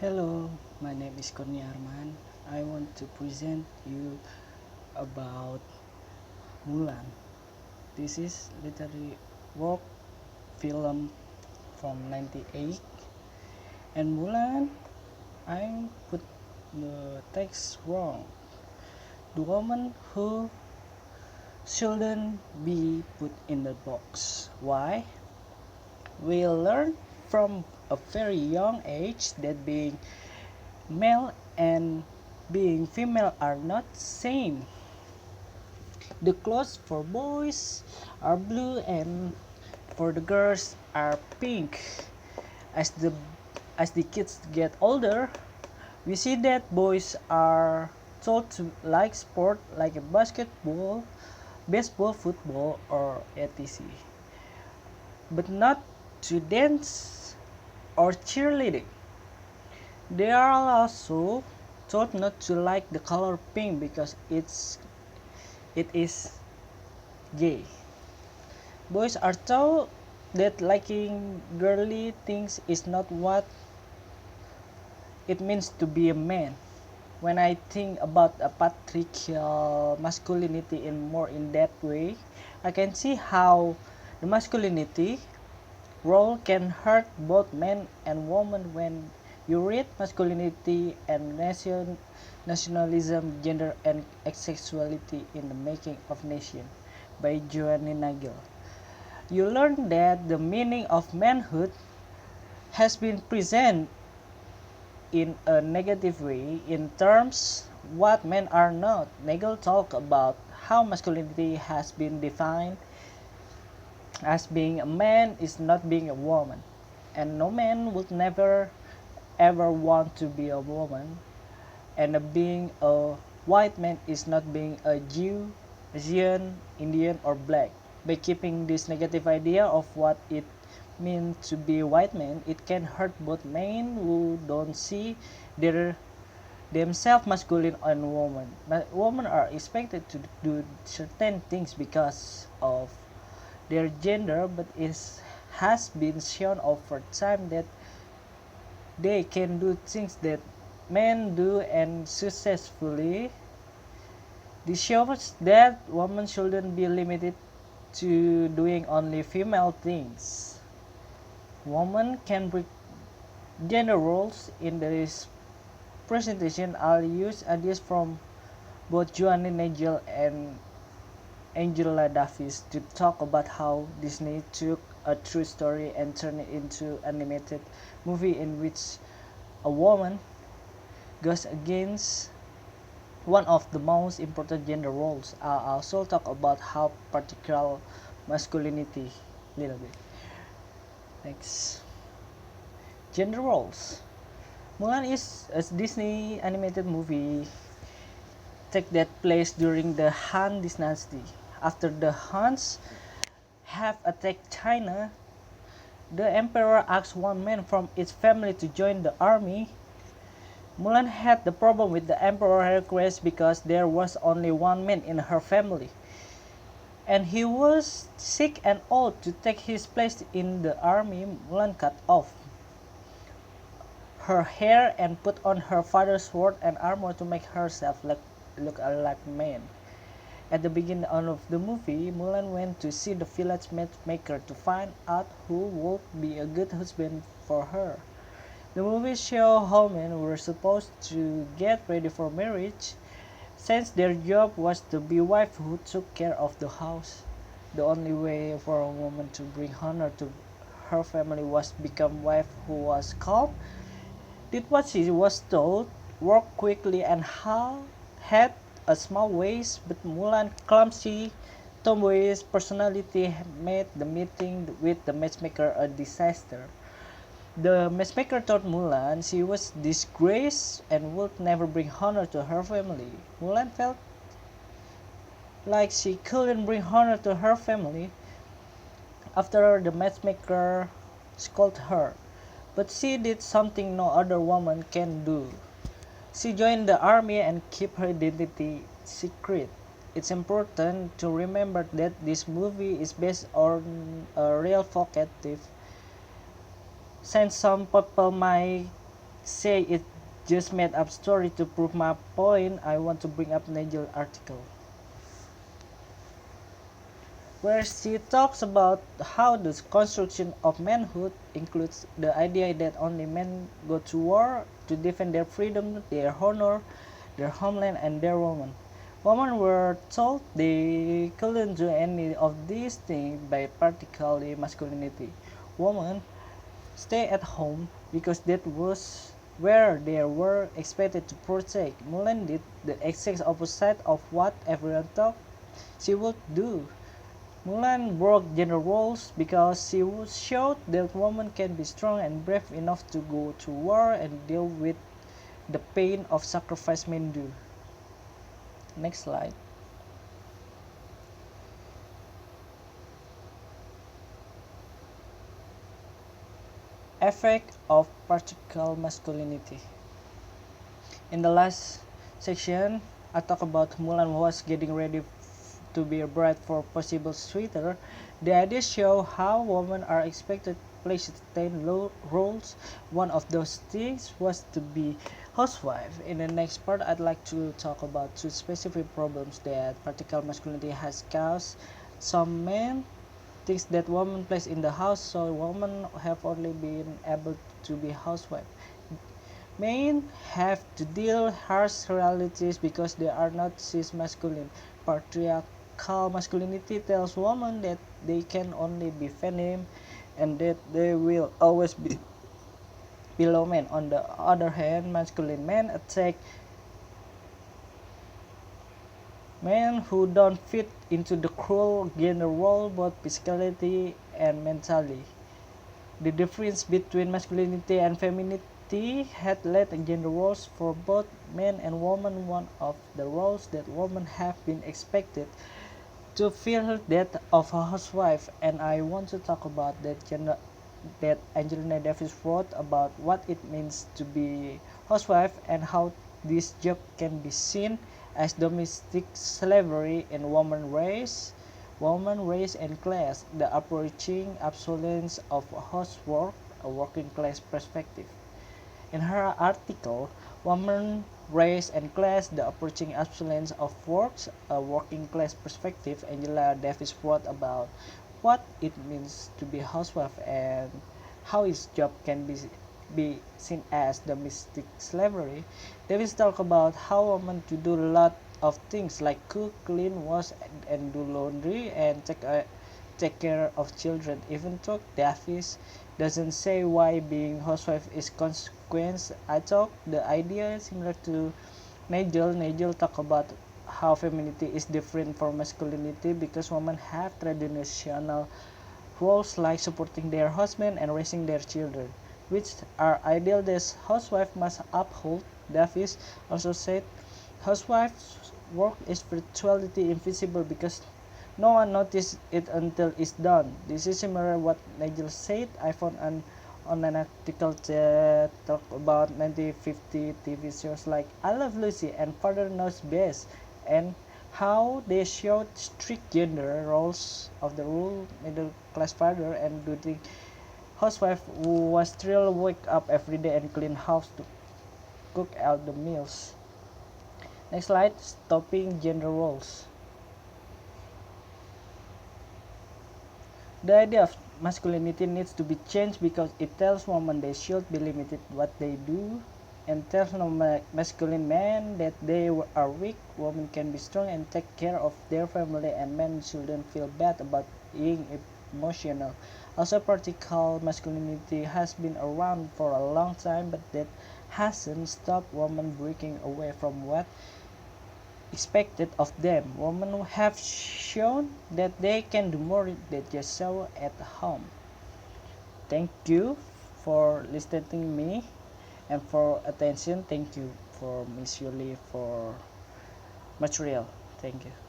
Hello, my name is Kurnia Arman. I want to present you about Mulan. This is literary work film from 98, and Mulan, I put the text wrong. The woman who shouldn't be put in the box. Why? We learn from a very young age that being male and being female are not same. The clothes for boys are blue and for the girls are pink. As the kids get older, we see that boys are told to like sport like a basketball, baseball, football or etc. But not to dance or cheerleading. They are also told not to like the color pink because it is gay. Boys are told that liking girly things is not what it means to be a man. When I think about a patriarchal masculinity in that way, I can see how the masculinity role can hurt both men and women when you read Masculinity and Nationalism, Gender and Asexuality in the Making of Nation by Joanne Nagel. You learn that the meaning of manhood has been present in a negative way in terms what men are not. Nagel talked about how masculinity has been defined as being a man is not being a woman, and no man would never ever want to be a woman, and being a white man is not being a Jew, Asian, Indian or black. By keeping this negative idea of what it means to be a white man, it can hurt both men who don't see their themselves masculine and women. Women are expected to do certain things because of their gender, but it has been shown over time that they can do things that men do and successfully. This shows that women shouldn't be limited to doing only female things. Women can break gender roles. In this presentation, I'll use ideas from both Joanne Nagel and Angela Davis to talk about how Disney took a true story and turned it into an animated movie in which a woman goes against one of the most important gender roles. I'll also talk about how particular masculinity a little bit. Next, gender roles. Mulan is a Disney animated movie take that place during the Han Dynasty. After the Huns have attacked China, the emperor asked one man from its family to join the army. Mulan had the problem with the emperor's request because there was only one man in her family, and he was sick and old. To take his place in the army, Mulan cut off her hair and put on her father's sword and armor to make herself look like a man. At the beginning of the movie, Mulan went to see the village matchmaker to find out who would be a good husband for her. The movie shows how men were supposed to get ready for marriage, since their job was to be wife who took care of the house. The only way for a woman to bring honor to her family was become wife who was calm, did what she was told, worked quickly and had a small waist, but Mulan's clumsy, tomboyish personality made the meeting with the matchmaker a disaster. The matchmaker told Mulan she was disgraced and would never bring honor to her family. Mulan felt like she couldn't bring honor to her family after the matchmaker scolded her, but she did something no other woman can do. She joined the army and kept her identity secret. It's important to remember that this movie is based on a real folktale, since some people might say it just made up story to prove my point, I want to bring up Nigel article, where she talks about how the construction of manhood includes the idea that only men go to war to defend their freedom, their honor, their homeland, and their women. Women were told they couldn't do any of these things by particularly masculinity. Women stay at home because that was where they were expected to protect. Mulan did the exact opposite of what everyone thought she would do. Mulan broke gender roles because she showed that women can be strong and brave enough to go to war and deal with the pain of sacrifice men do. Next slide. Effect of partial masculinity. In the last section, I talk about Mulan was getting ready to be a bride for possible suitor. The idea show how women are expected to play certain roles. One of those things was to be housewife. In the next part, I'd like to talk about two specific problems that partial masculinity has caused. Some men things that women plays in the house, so women have only been able to be housewife. Men have to deal harsh realities because they are not cis masculine. Patriarchal masculinity tells women that they can only be feminine and that they will always be below men. On the other hand, masculine men attack men who don't fit into the cruel gender role both physically and mentally. The difference between masculinity and femininity had led gender roles for both men and women. One of the roles that women have been expected to fill that of a housewife, and I want to talk about that Angelina Davis wrote about what it means to be housewife and how this job can be seen as domestic slavery in woman race and class, the approaching obsolescence of housework, a working class perspective. In her article, Woman, Race and Class, the Approaching Obsolescence of Works, a Working Class Perspective, Angela Davis wrote about what it means to be a housewife and how his job can be seen as domestic slavery. Davis talked about how women to do a lot of things like cook, clean, wash, and do laundry and take care of children. Even though Davis doesn't say why being housewife is consequence. I thought the idea similar to Nigel. Nigel talk about how femininity is different from masculinity because women have traditional roles like supporting their husband and raising their children, which are ideal that housewife must uphold. Davis also said housewives' work is virtually invisible because no one notices it until it's done. This is similar to what Nigel said. I found on an article that talked about 1950 TV shows like I Love Lucy and Father Knows Best, and how they showed strict gender roles of the rural middle class father and duty housewife who was still wake up every day and clean house to cook out the meals. Next slide, stopping gender roles. The idea of masculinity needs to be changed because it tells women they should be limited what they do and tells no masculine men that they are weak. Women can be strong and take care of their family and men shouldn't feel bad about being emotional. Also, partial masculinity has been around for a long time but that hasn't stopped women breaking away from what expected of them. Women have shown that they can do more than just sew at home. Thank you for listening to me and for attention. Thank you for Ms. Yuli for material. Thank you.